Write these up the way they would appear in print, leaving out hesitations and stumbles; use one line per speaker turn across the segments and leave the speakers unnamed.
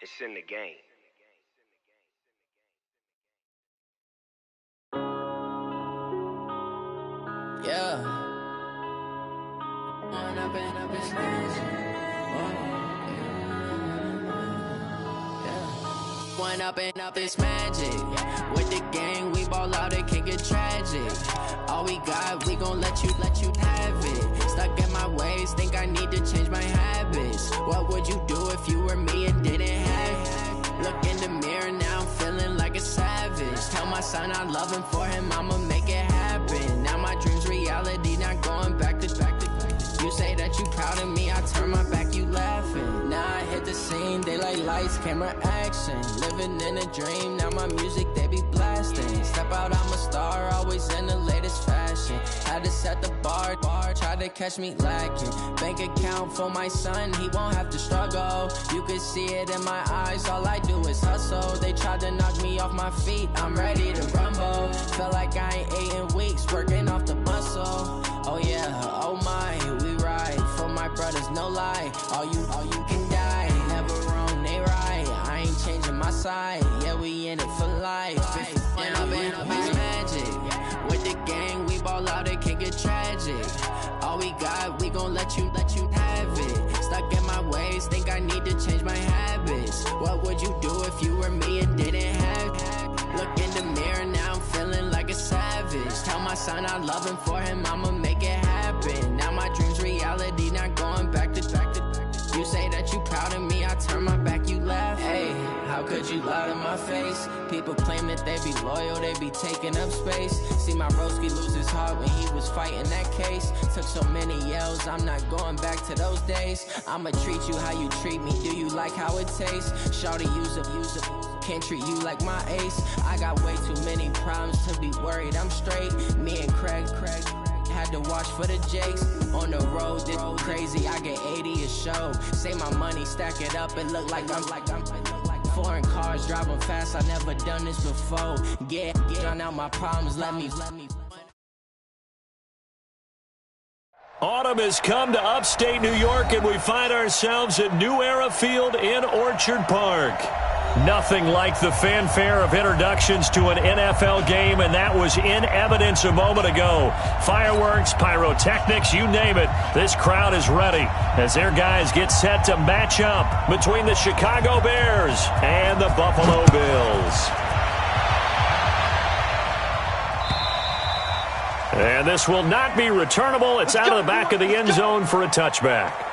It's in the game.
Yeah. One up and up is magic. With the gang, we ball out, it can get tragic. All we got, we gon' let you have it. Stuck in my ways, think I need to change my habits. What would you do if you were me and didn't have it? Look in the mirror, now I'm feeling like a savage. Tell my son I love him, for him I'ma make it happen. Now my dream's reality, not going back to. You say that you proud of me, I turn my back, you laughing. Now I hit the scene, they like lights, camera, action. Living in a dream, now my music, they be blasting. Step out, I'm a star, always in the latest fashion. Had to set the bar, try to catch me lacking. Bank account for my son, he won't have to struggle. You can see it in my eyes, all I do is hustle. They tried to knock me off my feet, I'm ready to rumble. Felt like I ain't ate in weeks, working off the muscle. Oh yeah, oh my, we ride for my brothers, no lie. All you can die, never wrong, they right. I ain't changing my side, yeah, we in it for life. And up is magic. With the gang, we ball out, it can get tragic. All we got, we gon' let you have it. Stuck in my ways, think I need to change my habits. What would you do if you were me and didn't have it? Look in the mirror, now I'm feeling like a savage. Tell my son I love him, for him I'ma make it happen. Now my dream's reality, not going back to. You say that you proud of me, I turn my back, you laugh. Hey, how could you lie to my face? People claim that they be loyal, they be taking up space. See my broski lose his heart when he was fighting that case. Took so many yells, I'm not going back to those days. I'ma treat you how you treat me, do you like how it tastes? Shawty, use up, can't treat you like my ace. I got way too many problems to be worried, I'm straight. Me and Craig had to watch for the Jakes. On the road, this crazy, I get 80 a show. Say my money, stack it up, it look like I'm foreign cars, driving fast, I never done this before. Get on out my problems, let me.
Autumn has come to upstate New York, and we find ourselves at New Era Field in Orchard Park. Nothing like the fanfare of introductions to an NFL game, and that was in evidence a moment ago. Fireworks, pyrotechnics, you name it. This crowd is ready as their guys get set to match up between the Chicago Bears and the Buffalo Bills. And this will not be returnable. It's out of the back of the end zone for a touchback.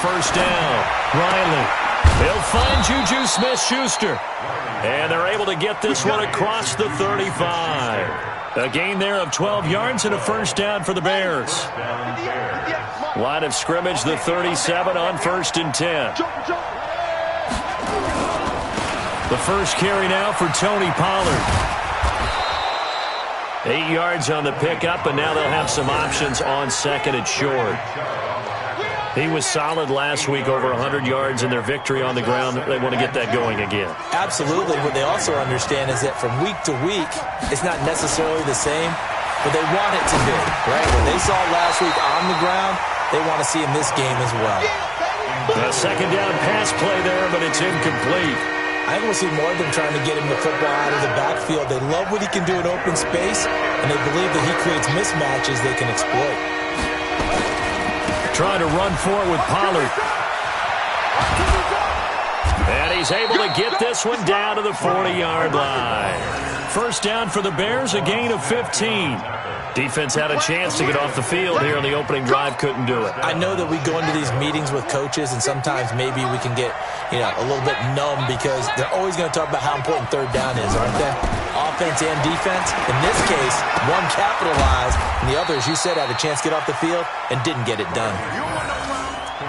First down, Riley. They'll find Juju Smith-Schuster. And they're able to get this one across the 35. A gain there of 12 yards and a first down for the Bears. Line of scrimmage, the 37 on 1st and 10. The first carry now for Tony Pollard. 8 yards on the pickup, and now they'll have some options on 2nd and short. He was solid last week, over 100 yards in their victory on the ground. They want to get that going again.
Absolutely. What they also understand is that from week to week, it's not necessarily the same, but they want it to be, right? What they saw last week on the ground, they want to see in this game as well.
A second down pass play there, but it's incomplete.
I think we'll see more of them trying to get him the football out of the backfield. They love what he can do in open space, and they believe that he creates mismatches they can exploit.
Trying to run for it with Pollard. And he's able to get this one down to the 40-yard line. First down for the Bears, a gain of 15. Defense had a chance to get off the field here on the opening drive, couldn't do it.
I know that we go into these meetings with coaches, and sometimes maybe we can get, a little bit numb because they're always going to talk about how important third down is, aren't they? Offense and defense. In this case, one capitalized, and the other, as you said, had a chance to get off the field and didn't get it done.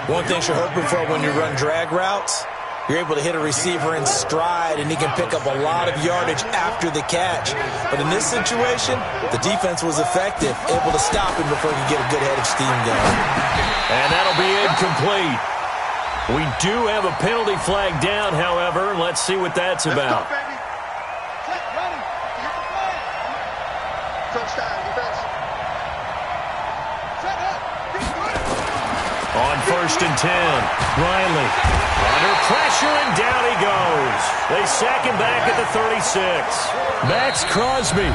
One thing you're hoping for when you run drag routes, you're able to hit a receiver in stride, and he can pick up a lot of yardage after the catch. But in this situation, the defense was effective, able to stop him before he could get a good head of steam going.
And that'll be incomplete. We do have a penalty flag down, however. Let's see what that's about. On 1st and 10, Riley under pressure, and down he goes. They sack him back at the 36. Max Crosby,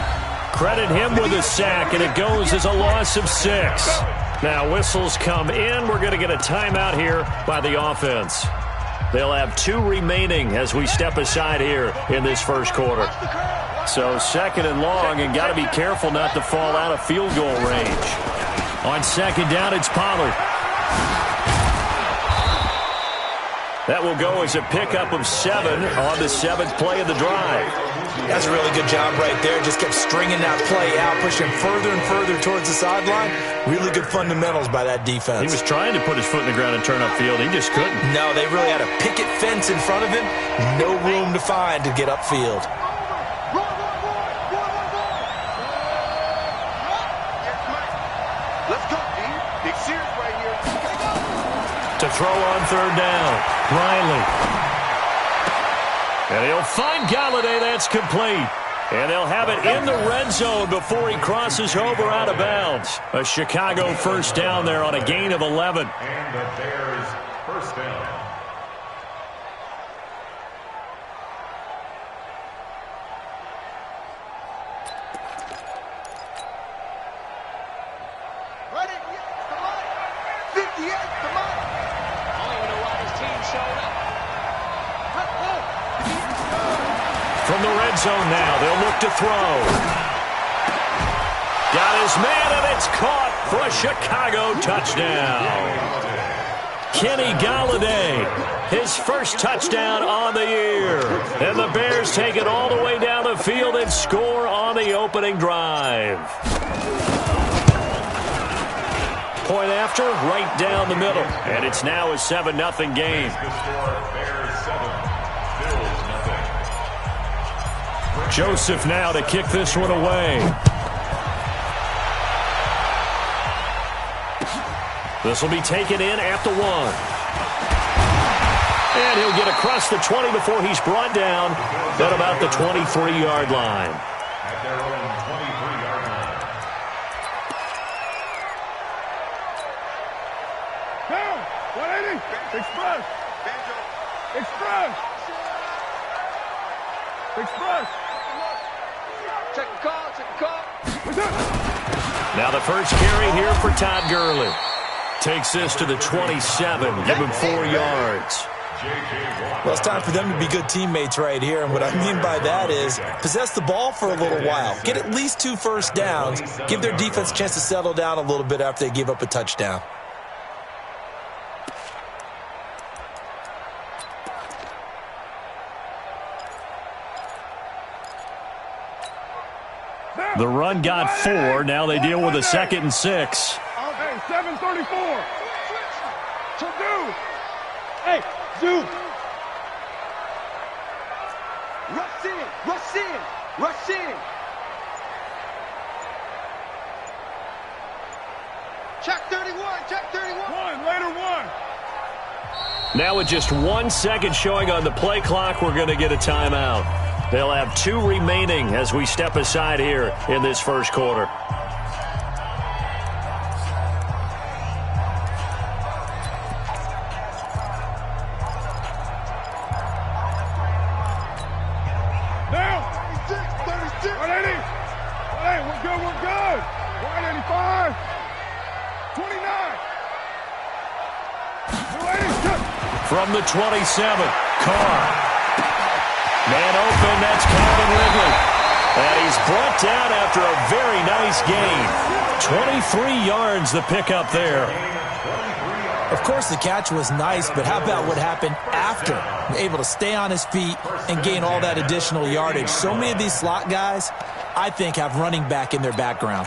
credit him with a sack, and it goes as a loss of 6. Now whistles come in. We're going to get a timeout here by the offense. They'll have 2 remaining as we step aside here in this first quarter. So 2nd and long, and got to be careful not to fall out of field goal range. On 2nd down, it's Pollard. That will go as a pickup of 7 on the 7th play of the drive.
That's a really good job right there. Just kept stringing that play out, pushing further and further towards the sideline. Really good fundamentals by that defense.
He was trying to put his foot in the ground and turn upfield. He just couldn't.
No, they really had a picket fence in front of him. No room to find to get upfield.
To throw on 3rd down, Riley. And he'll find Galladay. That's complete. And they'll have it in the red zone before he crosses over out of bounds. A Chicago 1st down there on a gain of 11.
And the Bears 1st down.
From the red zone now, they'll look to throw. Got his man, and it's caught for a Chicago touchdown. Kenny Galladay, his first touchdown on the year. And the Bears take it all the way down the field and score on the opening drive. Point after, right down the middle. And it's now a 7-0 game. Joseph now to kick this one away. This will be taken in at the 1. And he'll get across the 20 before he's brought down at about the 23-yard line.
At their own 23-yard line.
Down! 180! Express! Express! Express! Check the call, check the call.
Now the first carry here for Todd Gurley. Takes this to the 27. Give him 4 yards.
Well, it's time for them to be good teammates right here. And what I mean by that is possess the ball for a little while. Get at least 2 first downs. Give their defense a chance to settle down a little bit after they give up a touchdown.
The run got 4. Now they deal with a 2nd and 6.
Hey, 734. So do. Hey, do. Rush in, rush in, rush in. Check 31, check 31. Later 1.
Now with just 1 second showing on the play clock, we're going to get a timeout. They'll have 2 remaining as we step aside here in this first quarter.
Down. 36, 180. Hey, we're good, we're good. 185. 29. 280.
From the 27, Carr. Man open, that's Calvin Ridley. And he's brought down after a very nice gain. 23 yards the pickup there.
Of course, the catch was nice, but how about what happened after? Able to stay on his feet and gain all that additional yardage. So many of these slot guys, I think, have running back in their background.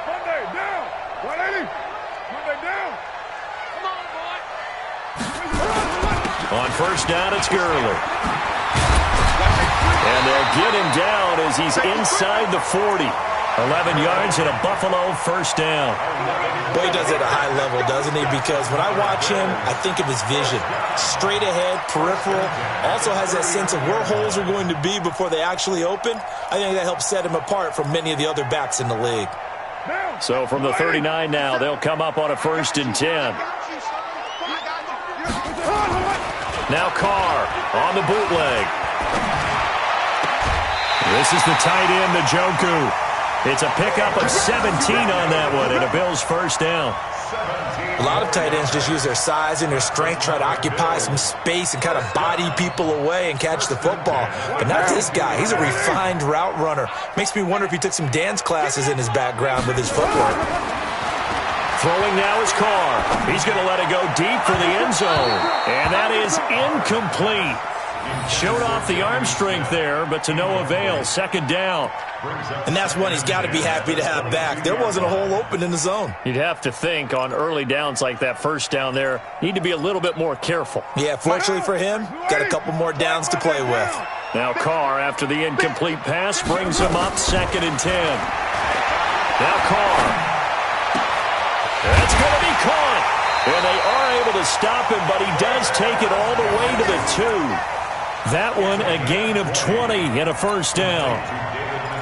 Monday, down. 180. Monday, down. Come on, boy.
On first down, it's Gurley. And they'll get him down as he's inside the 40. 11 yards and a Buffalo first down.
Boy, he does it at a high level, doesn't he? Because when I watch him, I think of his vision. Straight ahead, peripheral. Also has that sense of where holes are going to be before they actually open. I think that helps set him apart from many of the other backs in the league.
So from the 39 now, they'll come up on a 1st and 10. Now Carr on the bootleg. This is the tight end, Njoku. It's a pickup of 17 on that one, and a Bills first down.
A lot of tight ends just use their size and their strength, try to occupy some space and kind of body people away and catch the football. But not this guy. He's a refined route runner. Makes me wonder if he took some dance classes in his background with his footwork.
Throwing now is Carr. He's going to let it go deep for the end zone. And that is incomplete. Showed off the arm strength there, but to no avail. Second down.
And that's one he's got to be happy to have back. There wasn't a hole open in the zone.
You'd have to think on early downs like that first down there, need to be a little bit more careful.
Yeah, fortunately for him, got a couple more downs to play with.
Now Carr, after the incomplete pass, brings him up 2nd and 10. Now Carr. That's going to be caught. And they are able to stop him, but he does take it all the way to the 2. That one a gain of 20 and a first down.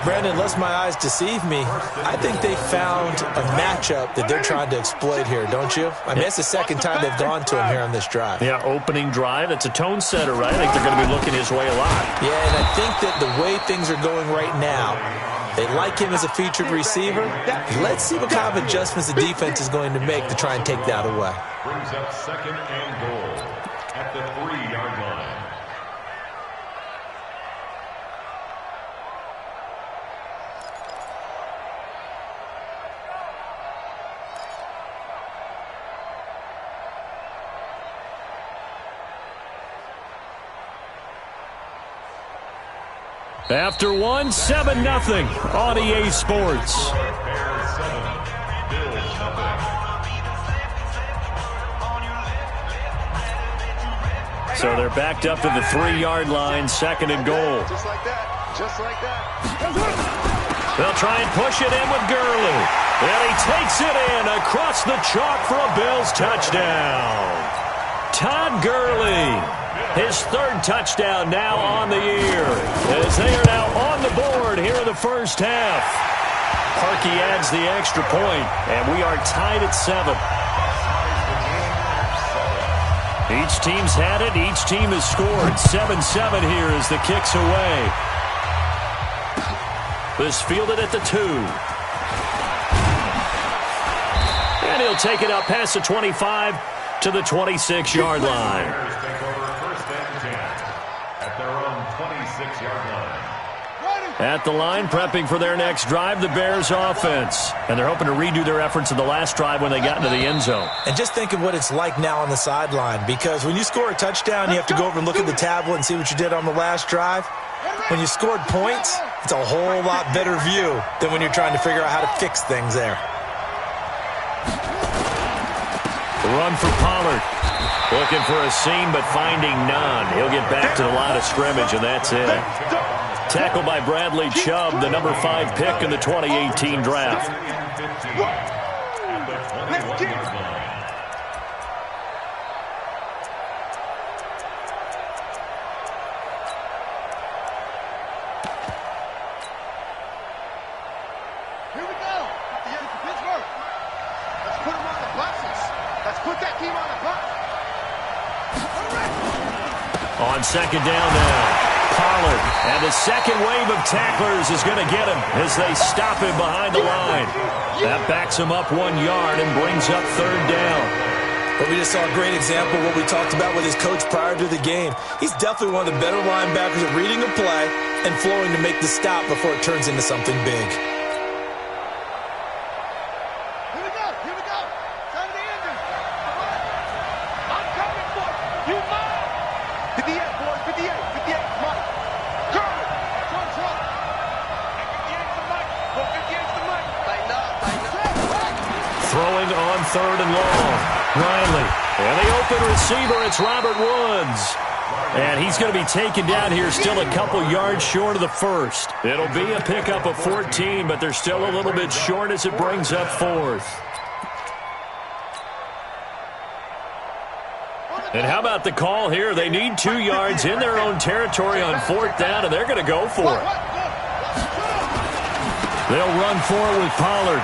Brandon, unless my eyes deceive me, I think they found a matchup that they're trying to exploit here, don't you? I mean, it's the second time they've gone to him here on this drive.
Yeah, opening drive. It's a tone setter, right? I think they're going to be looking his way a lot.
Yeah, and I think that the way things are going right now, they like him as a featured receiver. Let's see what kind of adjustments the defense is going to make to try and take that away.
Brings up 2nd and goal at the 3-yard line.
After one, 7-0 on EA Sports. So they're backed up to the 3-yard line, 2nd and goal.
Just like that. Just like that.
They'll try and push it in with Gurley. And he takes it in across the chalk for a Bills touchdown. Todd Gurley. His 3rd touchdown now on the year, as they are now on the board here in the first half. Parkey adds the extra point, and we are tied at 7. Each team's had it. Each team has scored. 7-7 here as the kick's away. This fielded at the 2. And he'll take it up past the 25 to the 26-yard line. At the line, prepping for their next drive, the Bears offense. And they're hoping to redo their efforts in the last drive when they got into the end zone.
And just think of what it's like now on the sideline, because when you score a touchdown, you have to go over and look at the tablet and see what you did on the last drive. When you scored points, it's a whole lot better view than when you're trying to figure out how to fix things there.
Run for Pollard. Looking for a seam, but finding none. He'll get back to the line of scrimmage, and that's it. Tackled by Bradley Chubb, the number 5 pick in the 2018 draft.
Here we go. Pittsburgh. Let's put them on the buses. Let's put that team on the bus.
On 2nd down now. Pollard, and the second wave of tacklers is going to get him as they stop him behind the line. That backs him up 1 yard and brings up 3rd down.
But we just saw a great example of what we talked about with his coach prior to the game. He's definitely one of the better linebackers at reading a play and flowing to make the stop before it turns into something big.
Here we go. Here we go. Time to end it. I'm coming for you. You mine. 58, boys. 58. 58. Mike. Curry. Trump. 58's the Mike. 58's the Mike. Tighten up. Tighten up.
Throwing on 3rd and long. Riley. And they open open receiver. It's Robert Woods. And he's going to be taken down here, still a couple yards short of the first. It'll be a pickup of 14, but they're still a little bit short as it brings up fourth. And how about the call here? They need 2 yards in their own territory on fourth down, and they're going to go for it. They'll run for it with Pollard.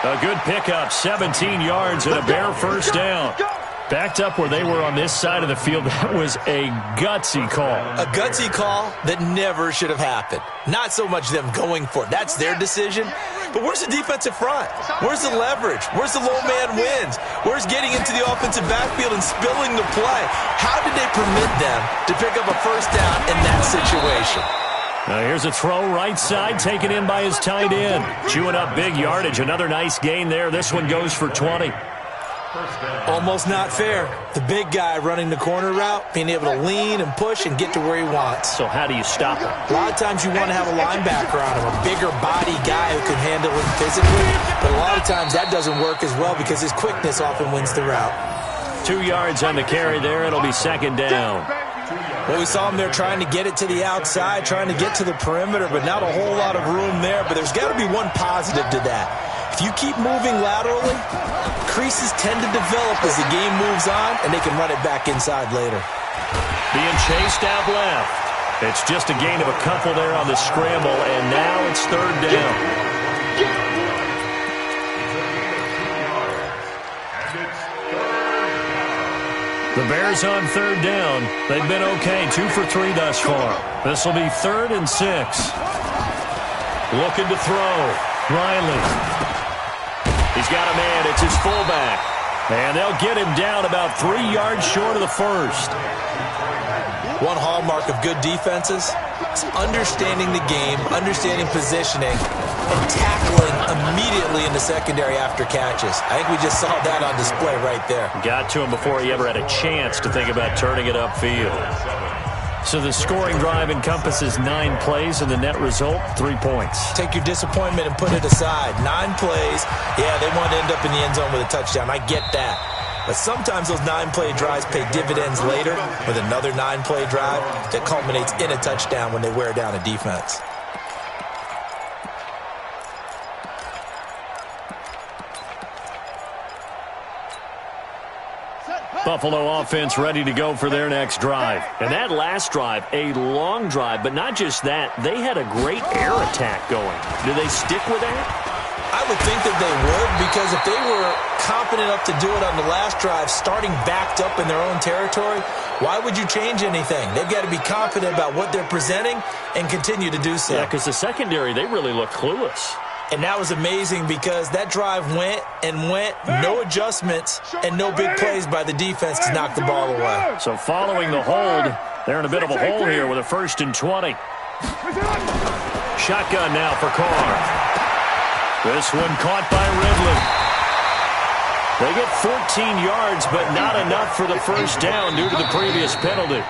A good pickup, 17 yards and a bare first down. Backed up where they were on this side of the field. That was a gutsy call.
A gutsy call that never should have happened. Not so much them going for it. That's their decision. But where's the defensive front? Where's the leverage? Where's the low man wins? Where's getting into the offensive backfield and spilling the play? How did they permit them to pick up a first down in that situation?
Now here's a throw right side, taken in by his tight end. Chewing up big yardage. Another nice gain there. This one goes for 20.
Almost not fair. The big guy running the corner route, being able to lean and push and get to where he wants.
So how do you stop him?
A lot of times you want to have a linebacker on him, a bigger body guy who can handle him physically. But a lot of times that doesn't work as well because his quickness often wins the route.
2 yards on the carry there. It'll be second down.
Well, we saw him there trying to get it to the outside, trying to get to the perimeter, but not a whole lot of room there. But there's got to be one positive to that. If you keep moving laterally, creases tend to develop as the game moves on, and they can run it back inside later.
Being chased out left. It's just a gain of a couple there on the scramble, and now it's third down. The Bears on third down. They've been okay, 2 for 3 thus far. This will be 3rd and 6. Looking to throw. Riley. He's got a man. It's his fullback. And they'll get him down about 3 yards short of the first.
One hallmark of good defenses is understanding the game, understanding positioning, and tackling immediately in the secondary after catches. I think we just saw that on display right there.
Got to him before he ever had a chance to think about turning it upfield. So the scoring drive encompasses 9 plays, and the net result, 3 points.
Take your disappointment and put it aside. 9 plays, yeah, they want to end up in the end zone with a touchdown. I get that. But sometimes those 9-play drives pay dividends later with another 9-play drive that culminates in a touchdown when they wear down a defense.
Buffalo offense ready to go for their next drive. And that last drive, a long drive, but not just that. They had a great air attack going. Do they stick with that?
I would think that they would, because if they were confident enough to do it on the last drive, starting backed up in their own territory, why would you change anything? They've got to be confident about what they're presenting and continue to do so.
Yeah, because the secondary, they really look clueless.
And that was amazing because that drive went and went, no adjustments, and no big plays by the defense to knock the ball away.
So following the hold, they're in a bit of a hole here with a 1st and 20. Shotgun now for Carr. This one caught by Ridley. They get 14 yards, but not enough for the first down due to the previous penalty.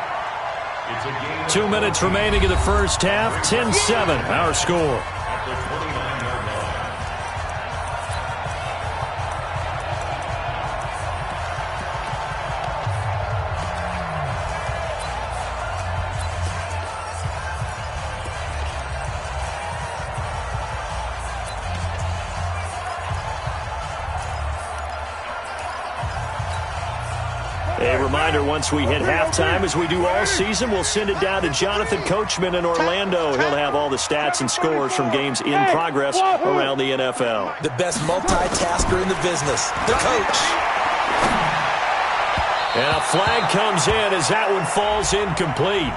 2 minutes remaining in the first half, 10-7, our score. A reminder, once we hit halftime, as we do all season, we'll send it down to Jonathan Coachman in Orlando. He'll have all the stats and scores from games in progress around the NFL.
The best multitasker in the business, the coach.
And a flag comes in as that one falls incomplete.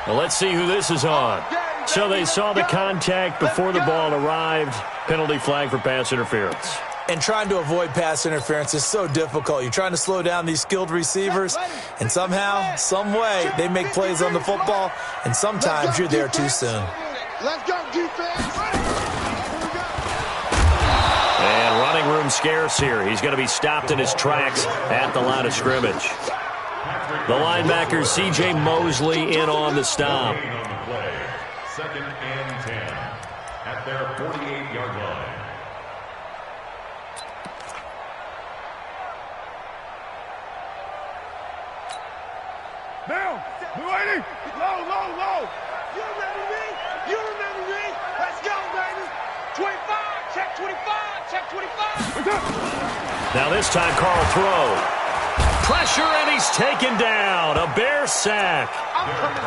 Well, let's see who this is on. So they saw the contact before the ball arrived. Penalty flag for pass interference.
And trying to avoid pass interference is so difficult. You're trying to slow down these skilled receivers, and somehow, some way, they make plays on the football, and sometimes you're there too soon.
Let's go, defense.
And running room scarce here. He's going to be stopped in his tracks at the line of scrimmage. The linebacker, C.J. Mosley, in on the stop.
2nd and 10 at their 48-yard line.
Down. 280. Low, low, low. You remember me? You remember me? Let's go, baby. 25. Check 25. Check 25.
Now this time, Carl throw. Pressure, and he's taken down. A Bear sack.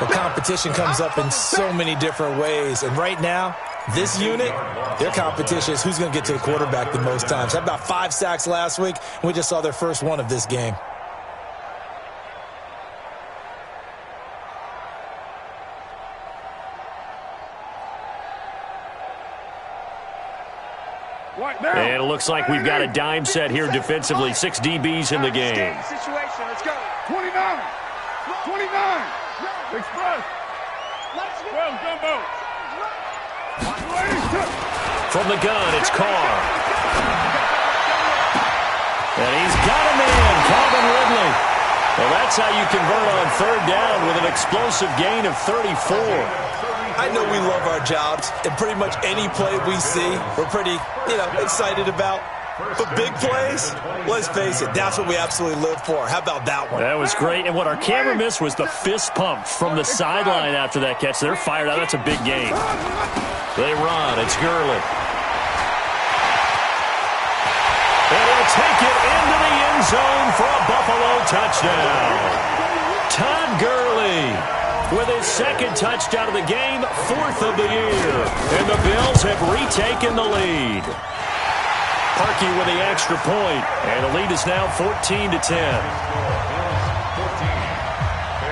Well, competition comes up in so many different ways. And right now, this unit, their competition is who's going to get to the quarterback the most times. Had about 5 sacks last week, and we just saw their first one of this game.
And it looks like we've got a dime set here defensively. 6 DBs in the game.
Situation. Let's go. 29. 29. Express. 12 jumbo.
From the gun, it's Carr. And he's got him in. Calvin Ridley. Well, that's how you convert on third down with an explosive gain of 34.
I know we love our jobs, and pretty much any play we see, we're pretty, excited about. But big plays, let's face it, that's what we absolutely live for. How about that one?
That was great, and what our camera missed was the fist pump from the sideline after that catch. They're fired out. That's a big gain. They run. It's Gurley. And he'll take it into the end zone for a Buffalo touchdown. Todd Gurley with his second touchdown of the game, 4th of the year. And the Bills have retaken the lead. Parkey with the extra point, and the lead is now 14-10.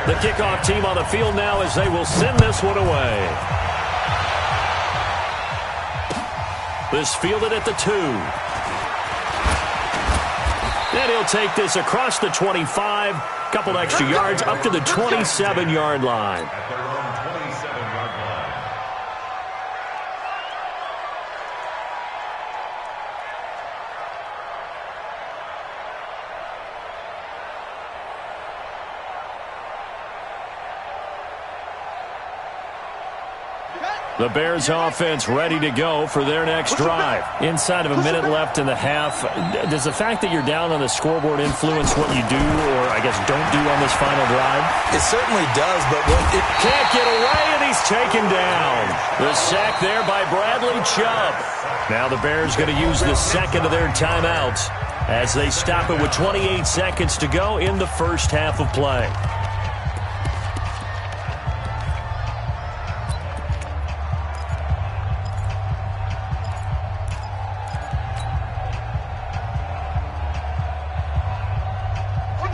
The kickoff team on the field now as they will send this one away. This fielded at the 2. And he'll take this across the 25, couple extra yards up to the 27-yard line.
At their own 27-yard line.
The Bears offense ready to go for their next drive. Inside of a minute left in the half, does the fact that you're down on the scoreboard influence what you do or, I guess, don't do on this final drive?
It certainly does, but when it
Can't get away, and he's taken down. The sack there by Bradley Chubb. Now the Bears going to use the second of their timeouts as they stop it with 28 seconds to go in the first half of play.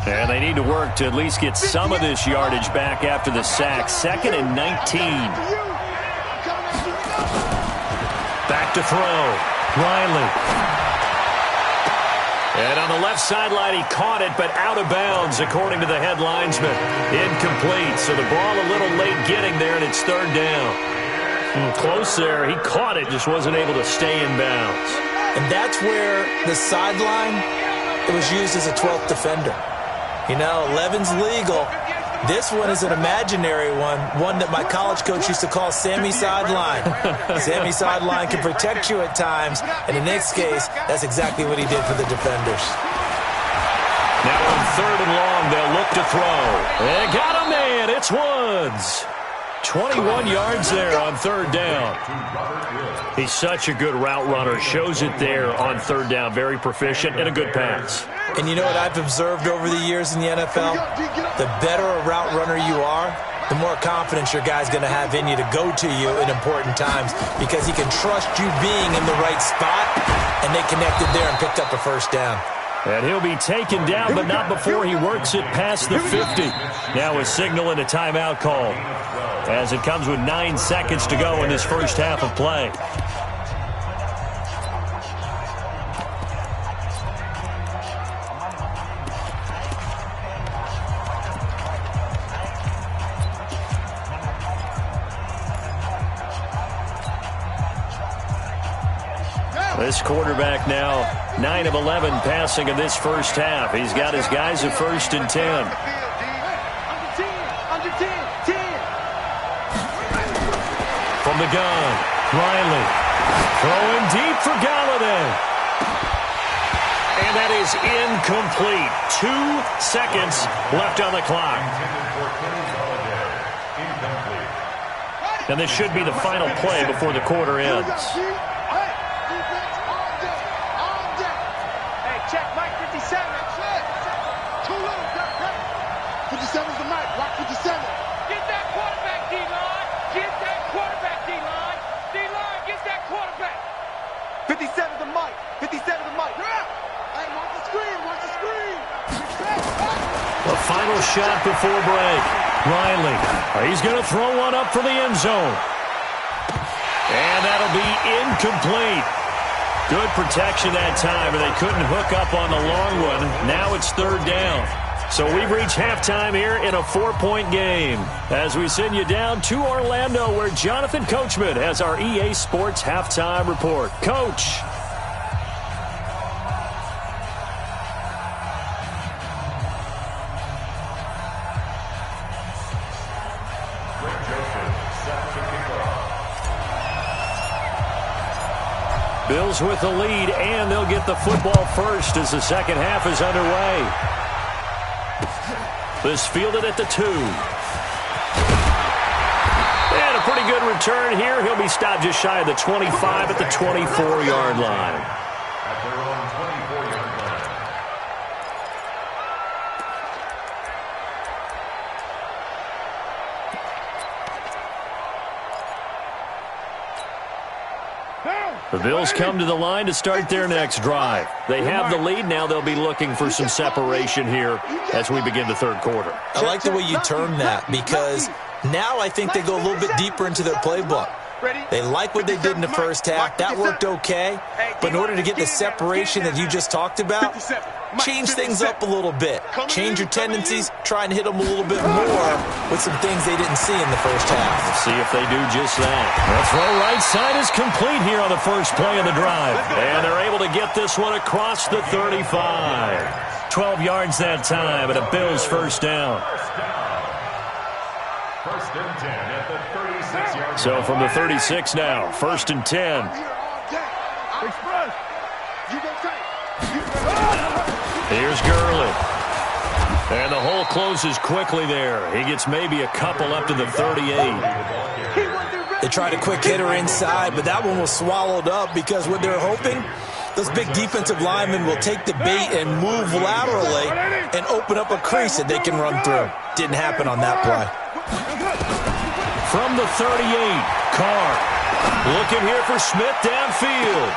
And they need to work to at least get some of this yardage back after the sack. 2nd and 19. Back to throw. Riley. And on the left sideline, he caught it, but out of bounds, according to the head linesman. Incomplete, so the ball a little late getting there, and it's 3rd down. Close there. He caught it, just wasn't able to stay in bounds.
And that's where the sideline, it was used as a 12th defender. 11's legal. This one is an imaginary one that my college coach used to call Sammy Sideline. Sammy Sideline can protect you at times, and in this case, that's exactly what he did for the defenders.
Now on 3rd and long, they'll look to throw. They got a man. It's Woods. 21 yards there on 3rd down. He's such a good route runner. Shows it there on 3rd down. Very proficient and a good pass.
And you know what I've observed over the years in the NFL? The better a route runner you are, the more confidence your guy's going to have in you to go to you in important times because he can trust you being in the right spot, and they connected there and picked up a first down.
And he'll be taken down, but not before he works it past the 50. Now a signal and a timeout call as it comes with 9 seconds to go in this first half of play. This quarterback now 9 of 11 passing in this first half. He's got his guys at 1st and 10. From the gun, Riley throwing deep for Galladay. And that is incomplete. 2 seconds left on the clock. And this should be the final play before the quarter ends.
Hey, check Mike 57. 57's the mic. Rock 57. Get that quarterback, D-line. Get that quarterback, D-line. D-line, get that quarterback. 57's the mic. 57's the mic. Hey, watch the screen. Watch the screen.
The final shot before break. Riley, he's going to throw one up for the end zone. And that'll be incomplete. Good protection that time, and they couldn't hook up on the long one. Now it's third down. So we've reached halftime here in a 4-point game. As we send you down to Orlando, where Jonathan Coachman has our EA Sports halftime report. Coach. Bills with the lead, and they'll get the football first as the second half is underway. This fielded at the 2. And a pretty good return here. He'll be stopped just shy of the 25 at the 24-yard line.
At their own 24-yard line.
The Bills come to the line to start their next drive. They have the lead. Now they'll be looking for some separation here as we begin the third quarter.
I like the way you term that, because now I think they go a little bit deeper into their playbook. They like what they did in the first half. That worked okay. But in order to get the separation that you just talked about, change things up a little bit. Change your tendencies. Try and hit them a little bit more with some things they didn't see in the first half.
Let's see if they do just that. The throw right side is complete here on the first play of the drive. And they're able to get this one across the 35. 12 yards that time, and a Bills first down.
First and 10 at the 36-yard line.
So from the 36 now, first and 10. Here's Gurley. And the hole closes quickly there. He gets maybe a couple up to the 38.
They tried a quick hitter inside, but that one was swallowed up because what they're hoping, those big defensive linemen will take the bait and move laterally and open up a crease that they can run through. Didn't happen on that play.
From the 38, Carr looking here for Smith downfield.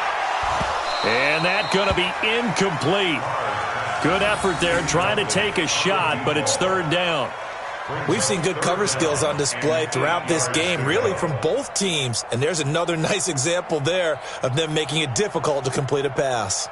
And that's going to be incomplete. Good effort there trying to take a shot, but it's third down.
We've seen good cover skills on display throughout this game, really from both teams. And there's another nice example there of them making it difficult to complete a pass.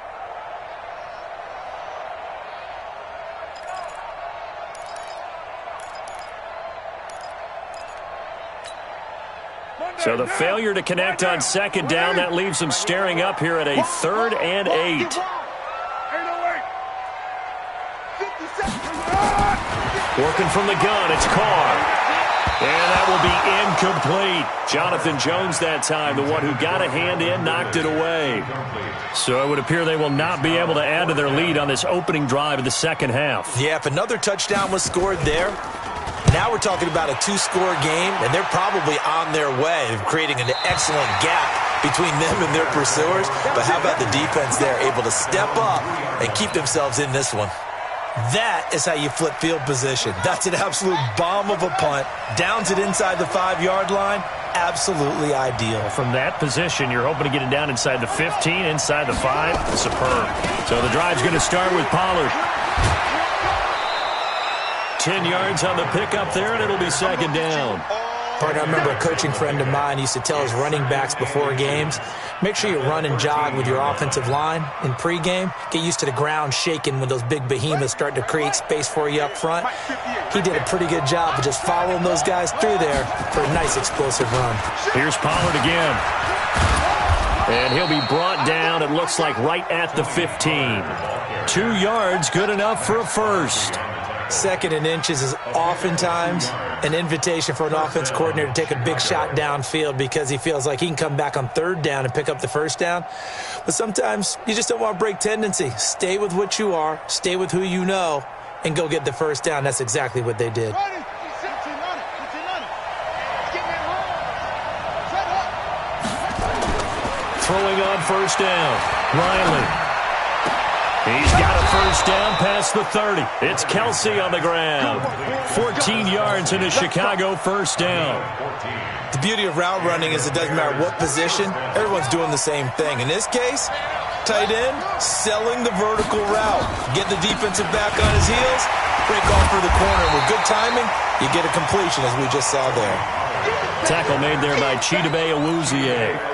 So the failure to connect on second down, that leaves them staring up here at a 3rd and 8. Working from the gun, it's Carr. And that will be incomplete. Jonathan Jones that time, the one who got a hand in, knocked it away. So it would appear they will not be able to add to their lead on this opening drive of the second half.
Yeah, if another touchdown was scored there, now we're talking about a 2-score game, and they're probably on their way of creating an excellent gap between them and their pursuers. But how about the defense there, able to step up and keep themselves in this one? That is how you flip field position. That's an absolute bomb of a punt. Downs it inside the 5-yard line. Absolutely ideal.
From that position, you're hoping to get it down inside the 15, inside the 5. Superb. So the drive's going to start with Pollard. 10 yards on the pickup there, and it'll be second down.
Partner, I remember a coaching friend of mine used to tell his running backs before games, make sure you run and jog with your offensive line in pregame. Get used to the ground shaking when those big behemoths start to create space for you up front. He did a pretty good job of just following those guys through there for a nice explosive run.
Here's Pollard again. And he'll be brought down, it looks like, right at the 15. 2 yards, good enough for a first.
Second and inches is oftentimes an invitation for an offense coordinator to take a big shot downfield because he feels like he can come back on third down and pick up the first down. But sometimes you just don't want to break tendency. Stay with what you are, stay with who you know, and go get the first down. That's exactly what they did.
Throwing on first down, Riley. He's got a first down past the 30. It's Kelsey on the ground. 14 yards in a Chicago first down.
The beauty of route running is it doesn't matter what position, everyone's doing the same thing. In this case, tight end, selling the vertical route. Get the defensive back on his heels, break off for the corner. With good timing, you get a completion, as we just saw there.
Tackle made there by Chidobe Awuzie.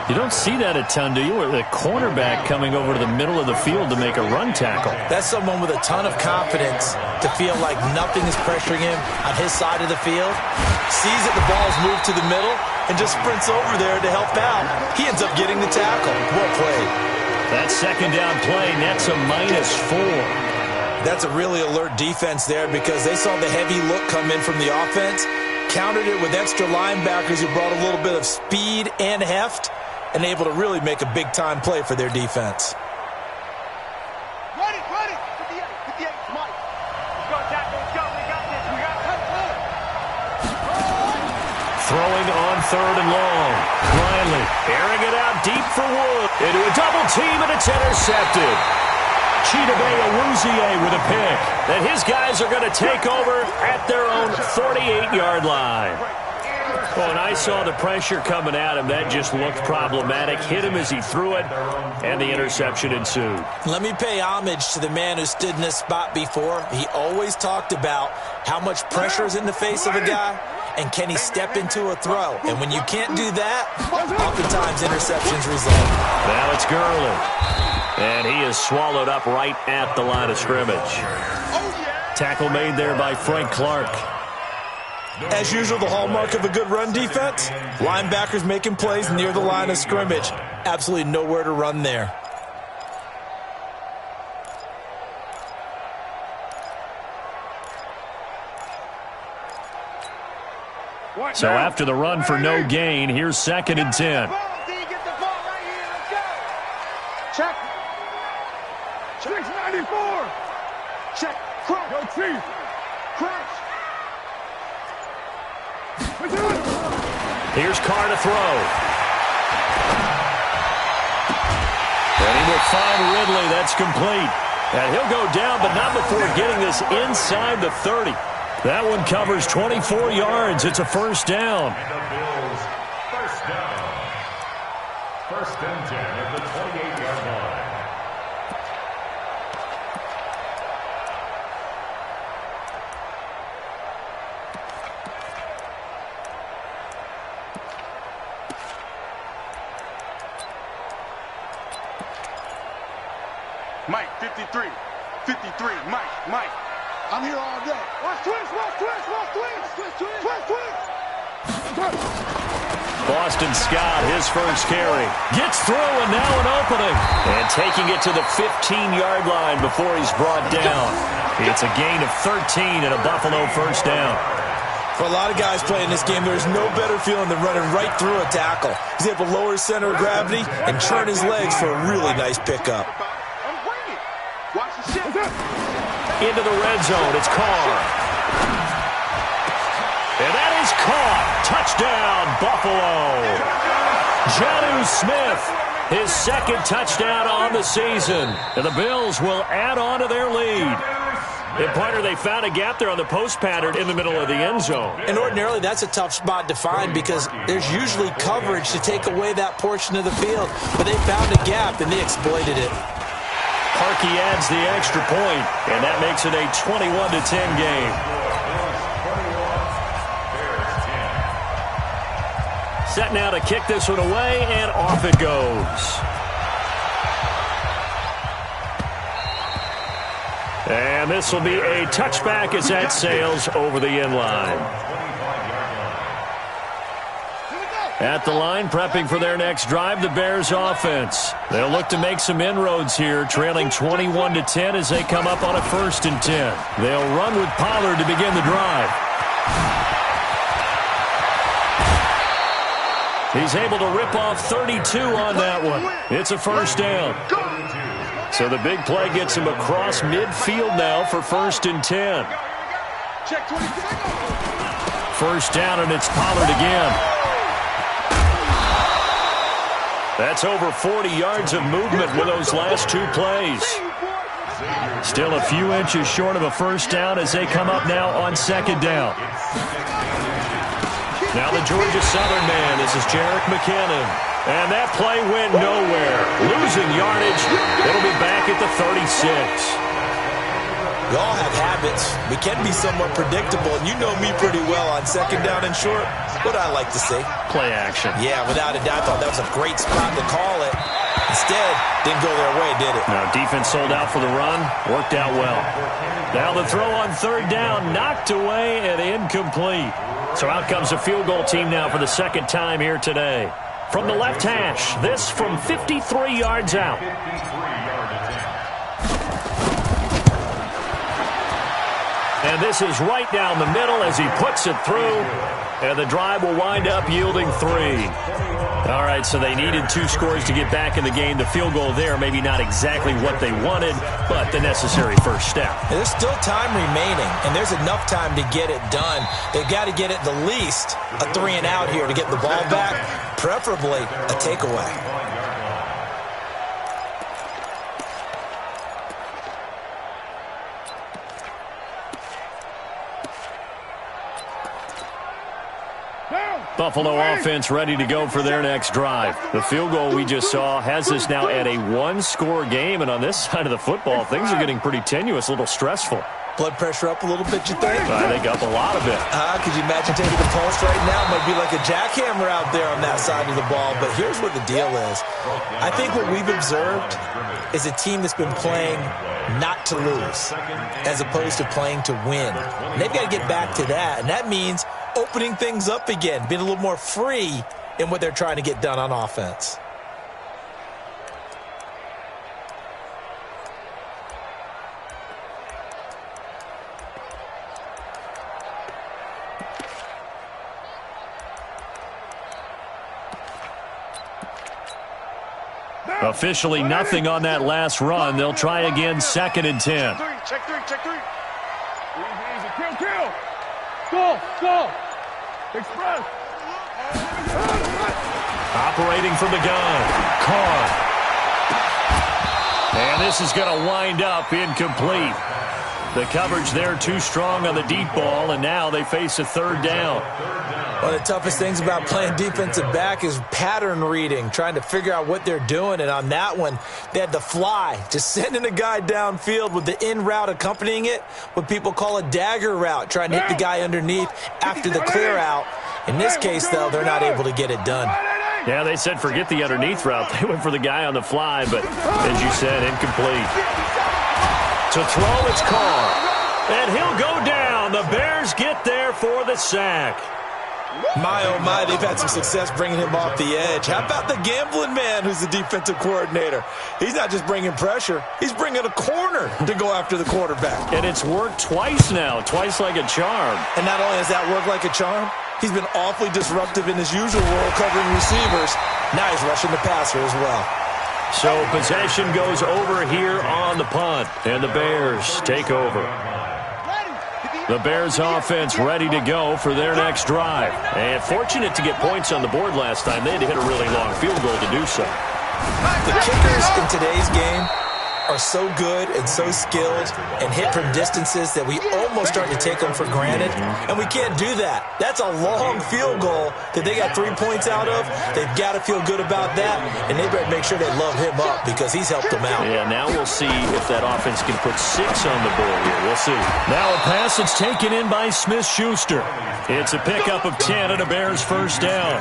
You don't see that a ton, do you? Or the cornerback coming over to the middle of the field to make a run tackle.
That's someone with a ton of confidence to feel like nothing is pressuring him on his side of the field. Sees that the ball's moved to the middle and just sprints over there to help out. He ends up getting the tackle. Well played.
That second down play nets a -4.
That's a really alert defense there because they saw the heavy look come in from the offense, countered it with extra linebackers who brought a little bit of speed and heft, and able to really make a big-time play for their defense.
Ready, 58, Mike. Let's go, tackle, let's go, we got this, we got this.
Throwing on third and long. Riley airing it out deep for Wood. Into a double team, and it's intercepted. Chidobe Awuzie with a pick. That his guys are going to take over at their own 48-yard line. Well, when I saw the pressure coming at him, that just looked problematic. Hit him as he threw it, and the interception ensued.
Let me pay homage to the man who stood in this spot before. He always talked about how much pressure is in the face of a guy, and can he step into a throw. And when you can't do that, oftentimes interceptions result.
Now it's Gurley, and he is swallowed up right at the line of scrimmage. Tackle made there by Frank Clark.
As usual, the hallmark of a good run defense, linebackers making plays near the line of scrimmage. Absolutely nowhere to run there.
So after the run for no gain, here's 2nd and 10.
Check. 694. Check. Crunch. Go Chief. Crunch.
Here's Carr to throw. And he will find Ridley. That's complete. And he'll go down, but not before getting this inside the 30. That one covers 24 yards. It's a first down.
And the Bills, first down. 1st and 10 at the 28-yard line.
Mike, 53. 53. Mike. I'm here all day. Watch twist.
Boston Scott, his first carry. Gets through, and now an opening. And taking it to the 15-yard line before he's brought down. It's a gain of 13 and a Buffalo first down.
For a lot of guys playing this game, there's no better feeling than running right through a tackle. He's able to lower his center of gravity and turn his legs for a really nice pickup.
Into the red zone, it's Carr. And that is caught. Touchdown, Buffalo. Jonnu Smith, his 2nd touchdown on the season. And the Bills will add on to their lead. And partner, they found a gap there on the post pattern in the middle of the end zone.
And ordinarily, that's a tough spot to find because there's usually coverage to take away that portion of the field. But they found a gap, and they exploited it.
Parkey adds the extra point, and that makes it a 21-10 game. Set now to kick this one away, and off it goes. And this will be a touchback as that sails over the end line. At the line, prepping for their next drive, the Bears offense. They'll look to make some inroads here, trailing 21-10 as they come up on a 1st and 10. They'll run with Pollard to begin the drive. He's able to rip off 32 on that one. It's a 1st down. So the big play gets him across midfield now for 1st and 10. 1st down, and it's Pollard again. That's over 40 yards of movement with those last 2 plays. Still a few inches short of a 1st down as they come up now on 2nd down. Now the Georgia Southern man. This is Jerick McKinnon. And that play went nowhere. Losing yardage. It'll be back at the 36.
We all have habits. We can be somewhat predictable, and you know me pretty well on 2nd down and short. What I like to say?
Play action.
Yeah, without a doubt. I thought that was a great spot to call it. Instead, didn't go their way, did it?
Now, defense sold out for the run. Worked out well. Now the throw on 3rd down. Knocked away and incomplete. So out comes the field goal team now for the 2nd time here today. From the left hash, this from 53 yards out. And this is right down the middle as he puts it through. And the drive will wind up yielding 3. All right, so they needed 2 scores to get back in the game. The field goal there, maybe not exactly what they wanted, but the necessary first step.
And there's still time remaining, and there's enough time to get it done. They've got to get it the least a 3 and out here to get the ball back, preferably a takeaway.
Buffalo offense ready to go for their next drive. The field goal we just saw has us now at a 1-score game, and on this side of the football, things are getting pretty tenuous, a little stressful.
Blood pressure up a little bit, you think?
I think up a lot of it.
Could you imagine taking the pulse right now? It might be like a jackhammer out there on that side of the ball, but here's what the deal is. I think what we've observed is a team that's been playing not to lose as opposed to playing to win. And they've got to get back to that, and that means opening things up again, being a little more free in what they're trying to get done on offense.
Officially nothing on that last run. They'll try again, 2nd and 10.
Check three. Easy. Kill. Go. Express.
Operating from the gun. Carr. And this is going to wind up incomplete. The coverage there too strong on the deep ball, and now they face a 3rd down.
One of the toughest things about playing defensive back is pattern reading, trying to figure out what they're doing. And on that one, they had the fly, just sending a guy downfield with the in route accompanying it, what people call a dagger route, trying to hit the guy underneath after the clear out. In this case, though, they're not able to get it done.
Yeah, they said forget the underneath route. They went for the guy on the fly, but as you said, incomplete. To throw, it's Carr. And he'll go down. The Bears get there for the sack.
My, oh, my, they've had some success bringing him off the edge. How about the gambling man who's the defensive coordinator? He's not just bringing pressure. He's bringing a corner to go after the quarterback.
And it's worked twice now, twice like a charm.
And not only has that worked like a charm, he's been awfully disruptive in his usual role covering receivers. Now he's rushing the passer as well.
So possession goes over here on the punt, and the Bears take over. The Bears offense ready to go for their next drive. And fortunate to get points on the board last time. They had to hit a really long field goal to do so.
The kickers in today's game are so good and so skilled and hit from distances that we almost start to take them for granted, and we can't do that. That's a long field goal that they got 3 points out of. They've got to feel good about that, and they better make sure they love him up because he's helped them out.
Yeah, now we'll see if that offense can put 6 on the board here. We'll see. Now a pass that's taken in by Smith-Schuster. It's a pickup of 10 and a Bears first down.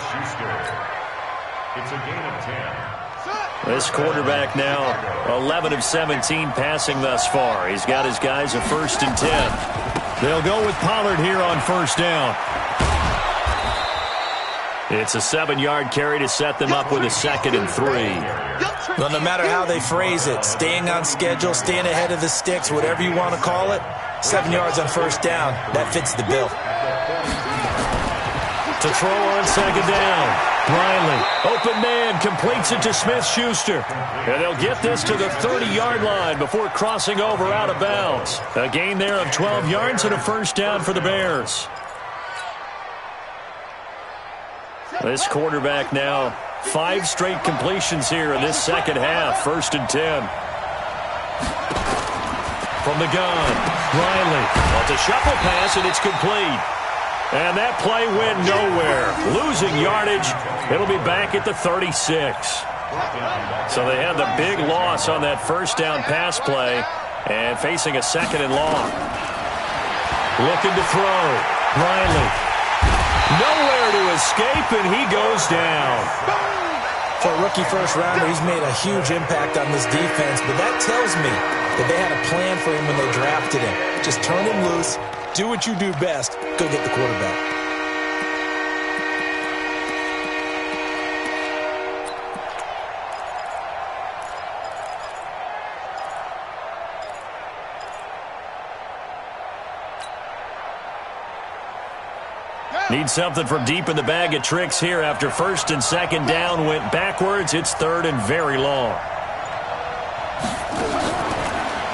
It's a gain of 10.
This quarterback now 11 of 17 passing thus far. He's got his guys a 1st and 10. They'll go with Pollard here on 1st down. It's a 7-yard carry to set them up with a 2nd and 3.
Well, no matter how they phrase it, staying on schedule, staying ahead of the sticks, whatever you want to call it, 7 yards on first down, that fits the bill.
To throw on 2nd down. Riley, open man, completes it to Smith-Schuster. And they'll get this to the 30-yard line before crossing over out of bounds. A gain there of 12 yards and a first down for the Bears. This quarterback now 5 straight completions here in this second half. 1st and 10. From the gun, Riley. Well, it's a shuffle pass, and it's complete. And that play went nowhere. Losing yardage. It'll be back at the 36. So they had the big loss on that first down pass play and facing a 2nd and long. Looking to throw. Riley. Nowhere to escape, and he goes down.
For a rookie first-rounder, he's made a huge impact on this defense, but that tells me that they had a plan for him when they drafted him. Just turn him loose, do what you do best, go get the quarterback.
Need something from deep in the bag of tricks here after 1st and 2nd down went backwards. It's 3rd and very long.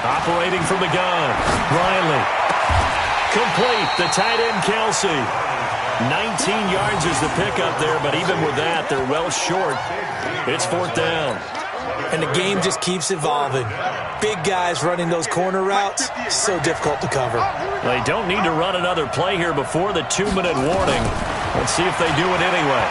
Operating from the gun, Riley. Complete, the tight end, Kelsey. 19 yards is the pickup there, but even with that, they're well short. It's 4th down.
And the game just keeps evolving. Big guys running those corner routes, so difficult to cover.
They don't need to run another play here before the 2-minute warning. Let's see if they do it anyway.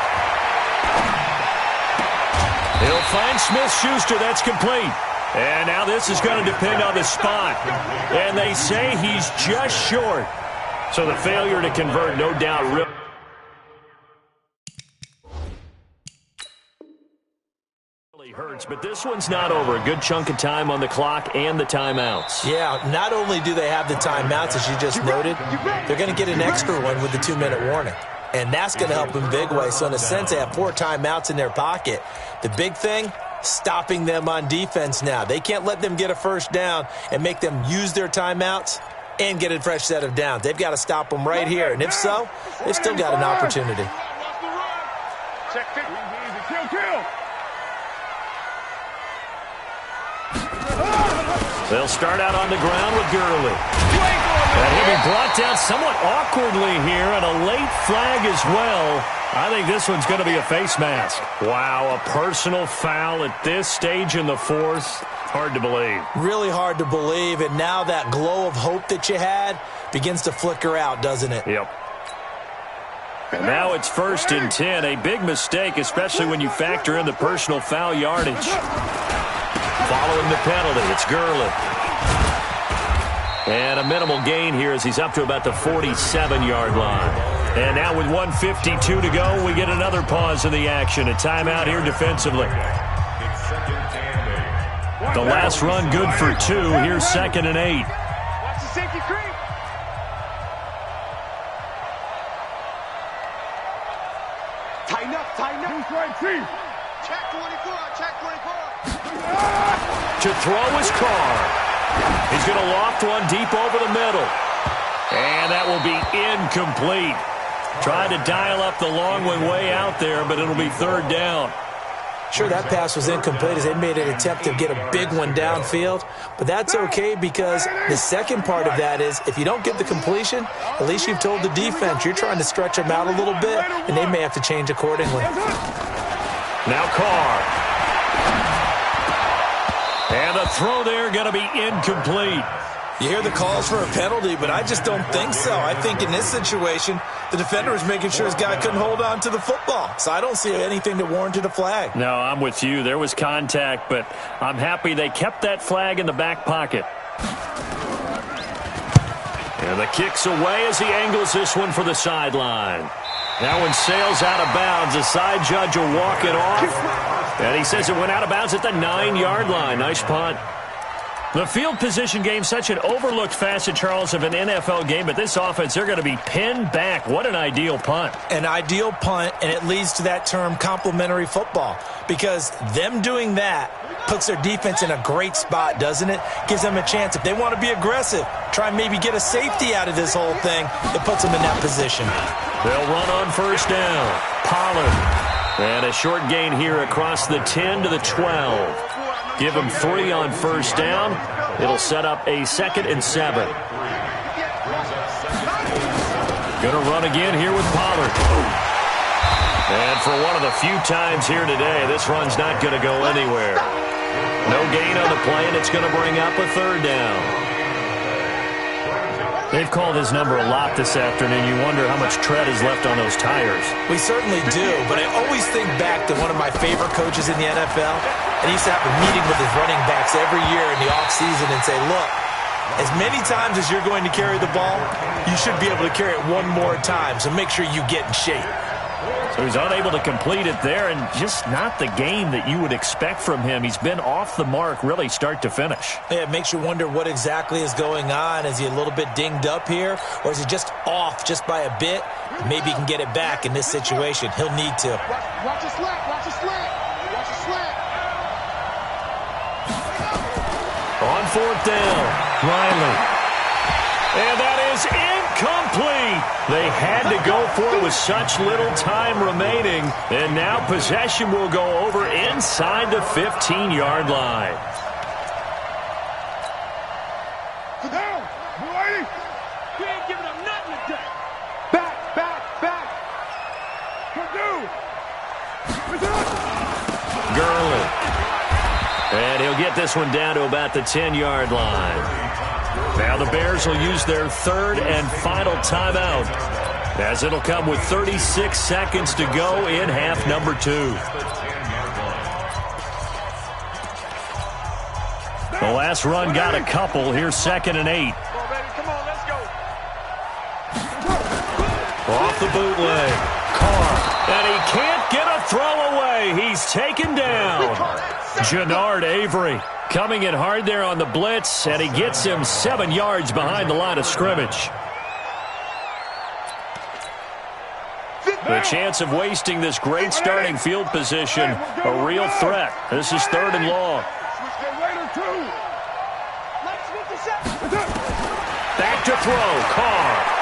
He'll find Smith-Schuster. That's complete. And now this is going to depend on the spot. And they say he's just short. So the failure to convert, no doubt, really hurts, but this one's not over. A good chunk of time on the clock and the timeouts.
Yeah, not only do they have the timeouts, as you just noted, they're going to get an extra one with the 2-minute warning. And that's going to help in big way. So in a sense, they have 4 timeouts in their pocket. The big thing, stopping them on defense now. They can't let them get a first down and make them use their timeouts and get a fresh set of downs. They've got to stop them right here. And if so, they've still got an opportunity.
Check 50. Kill.
They'll start out on the ground with Gurley. And he'll be brought down somewhat awkwardly here, and a late flag as well. I think this one's going to be a face mask. Wow, a personal foul at this stage in the 4th. Hard to believe.
Really hard to believe, and now that glow of hope that you had begins to flicker out, doesn't it?
Yep. And now it's 1st and 10. A big mistake, especially when you factor in the personal foul yardage. Following the penalty, it's Gurley. And a minimal gain here as he's up to about the 47-yard line. And now with 1:52 to go, we get another pause in the action. A timeout here defensively. The last run good for 2. Here's 2nd and 8.
Watch the safety creep. Tighten up. Check 24.
To throw is Carr. He's going to loft one deep over the middle. And that will be incomplete. Tried to dial up the long one way out there, but it'll be 3rd down.
Sure, that pass was incomplete as they made an attempt to get a big one downfield. But that's okay because the second part of that is if you don't get the completion, at least you've told the defense you're trying to stretch them out a little bit, and they may have to change accordingly.
Now Carr. And the throw there going to be incomplete.
You hear the calls for a penalty, but I just don't think so. I think in this situation, the defender was making sure his guy couldn't hold on to the football. So I don't see anything that warranted a flag.
No, I'm with you. There was contact, but I'm happy they kept that flag in the back pocket. And the kick's away as he angles this one for the sideline. That one sails out of bounds. The side judge will walk it off. And he says it went out of bounds at the 9-yard line. Nice punt. The field position game, such an overlooked facet, Charles, of an NFL game, but this offense, they're going to be pinned back. What an ideal punt.
An ideal punt, and it leads to that term complementary football, because them doing that puts their defense in a great spot, doesn't it? Gives them a chance. If they want to be aggressive, try and maybe get a safety out of this whole thing, it puts them in that position.
They'll run on first down. Pollard. And a short gain here across the 10 to the 12. Give them 3 on first down. It'll set up a 2nd and 7. Going to run again here with Pollard. And for one of the few times here today, this run's not going to go anywhere. No gain on the play, and it's going to bring up a 3rd down. They've called his number a lot this afternoon. You wonder how much tread is left on those tires.
We certainly do, but I always think back to one of my favorite coaches in the NFL, and he used to have a meeting with his running backs every year in the offseason and say, look, as many times as you're going to carry the ball, you should be able to carry it one more time, so make sure you get in shape.
So he's unable to complete it there, and just not the game that you would expect from him. He's been off the mark really start to finish.
Yeah, it makes you wonder what exactly is going on. Is he a little bit dinged up here, or is he just off just by a bit? Maybe he can get it back in this situation. He'll need to.
Watch a slant, watch a slant, watch a slant.
On 4th down, Riley. And that is incomplete. They had to go for it with such little time remaining. And now possession will go over inside the 15-yard line.
Sit down, boy. We ain't giving up nothing today. Back, back, back. Purdue.
Gurley. And he'll get this one down to about the 10-yard line. Now the Bears will use their 3rd and final timeout, as it'll come with 36 seconds to go in half number 2. The last run got a couple. Here's 2nd and 8.
Come on, baby. Come on, let's go.
Off the bootleg. Carr. And he can't get a throw away. He's taken down. Jannard Avery coming in hard there on the blitz, and he gets him 7 yards behind the line of scrimmage. The chance of wasting this great starting field position, a real threat. This is 3rd and long. Back to throw, Carr.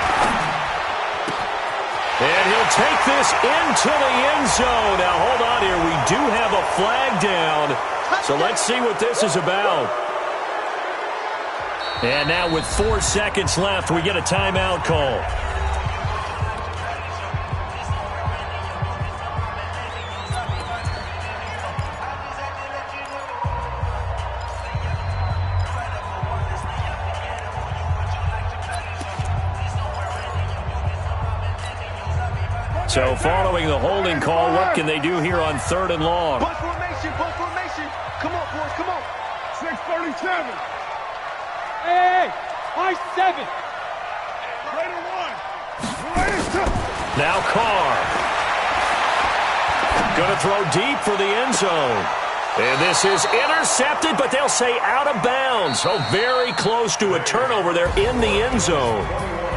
And he'll take this into the end zone. Now, hold on here. We do have a flag down. So let's see what this is about. And now with 4 seconds left, we get a timeout call. So following the holding call, what can they do here on 3rd and long?
Punt formation, punt formation. Come on, boys, come on. 637. Hey, I-7. Raider 1.
Now Carr. Going to throw deep for the end zone. And this is intercepted, but they'll say out of bounds. So very close to a turnover there in the end zone.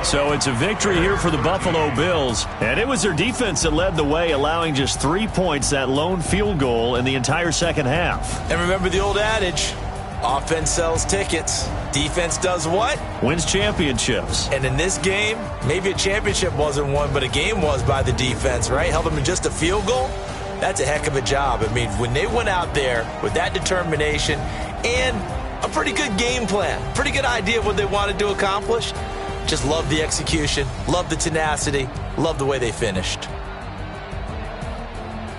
So it's a victory here for the Buffalo Bills. And it was their defense that led the way, allowing just 3 points, that lone field goal in the entire second half.
And remember the old adage, offense sells tickets. Defense does what?
Wins championships.
And in this game, maybe a championship wasn't won, but a game was by the defense, right? Held them to just a field goal. That's a heck of a job. I mean, when they went out there with that determination and a pretty good game plan, pretty good idea of what they wanted to accomplish, just love the execution, love the tenacity, love the way they finished.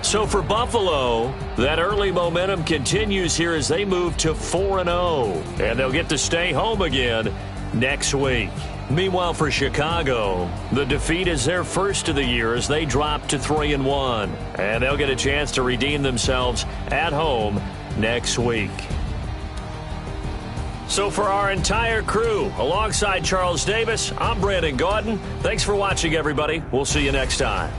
So for Buffalo, that early momentum continues here as they move to 4-0. And they'll get to stay home again next week. Meanwhile, for Chicago, the defeat is their first of the year as they drop to 3-1. And they'll get a chance to redeem themselves at home next week. So for our entire crew, alongside Charles Davis, I'm Brandon Gaudin. Thanks for watching, everybody. We'll see you next time.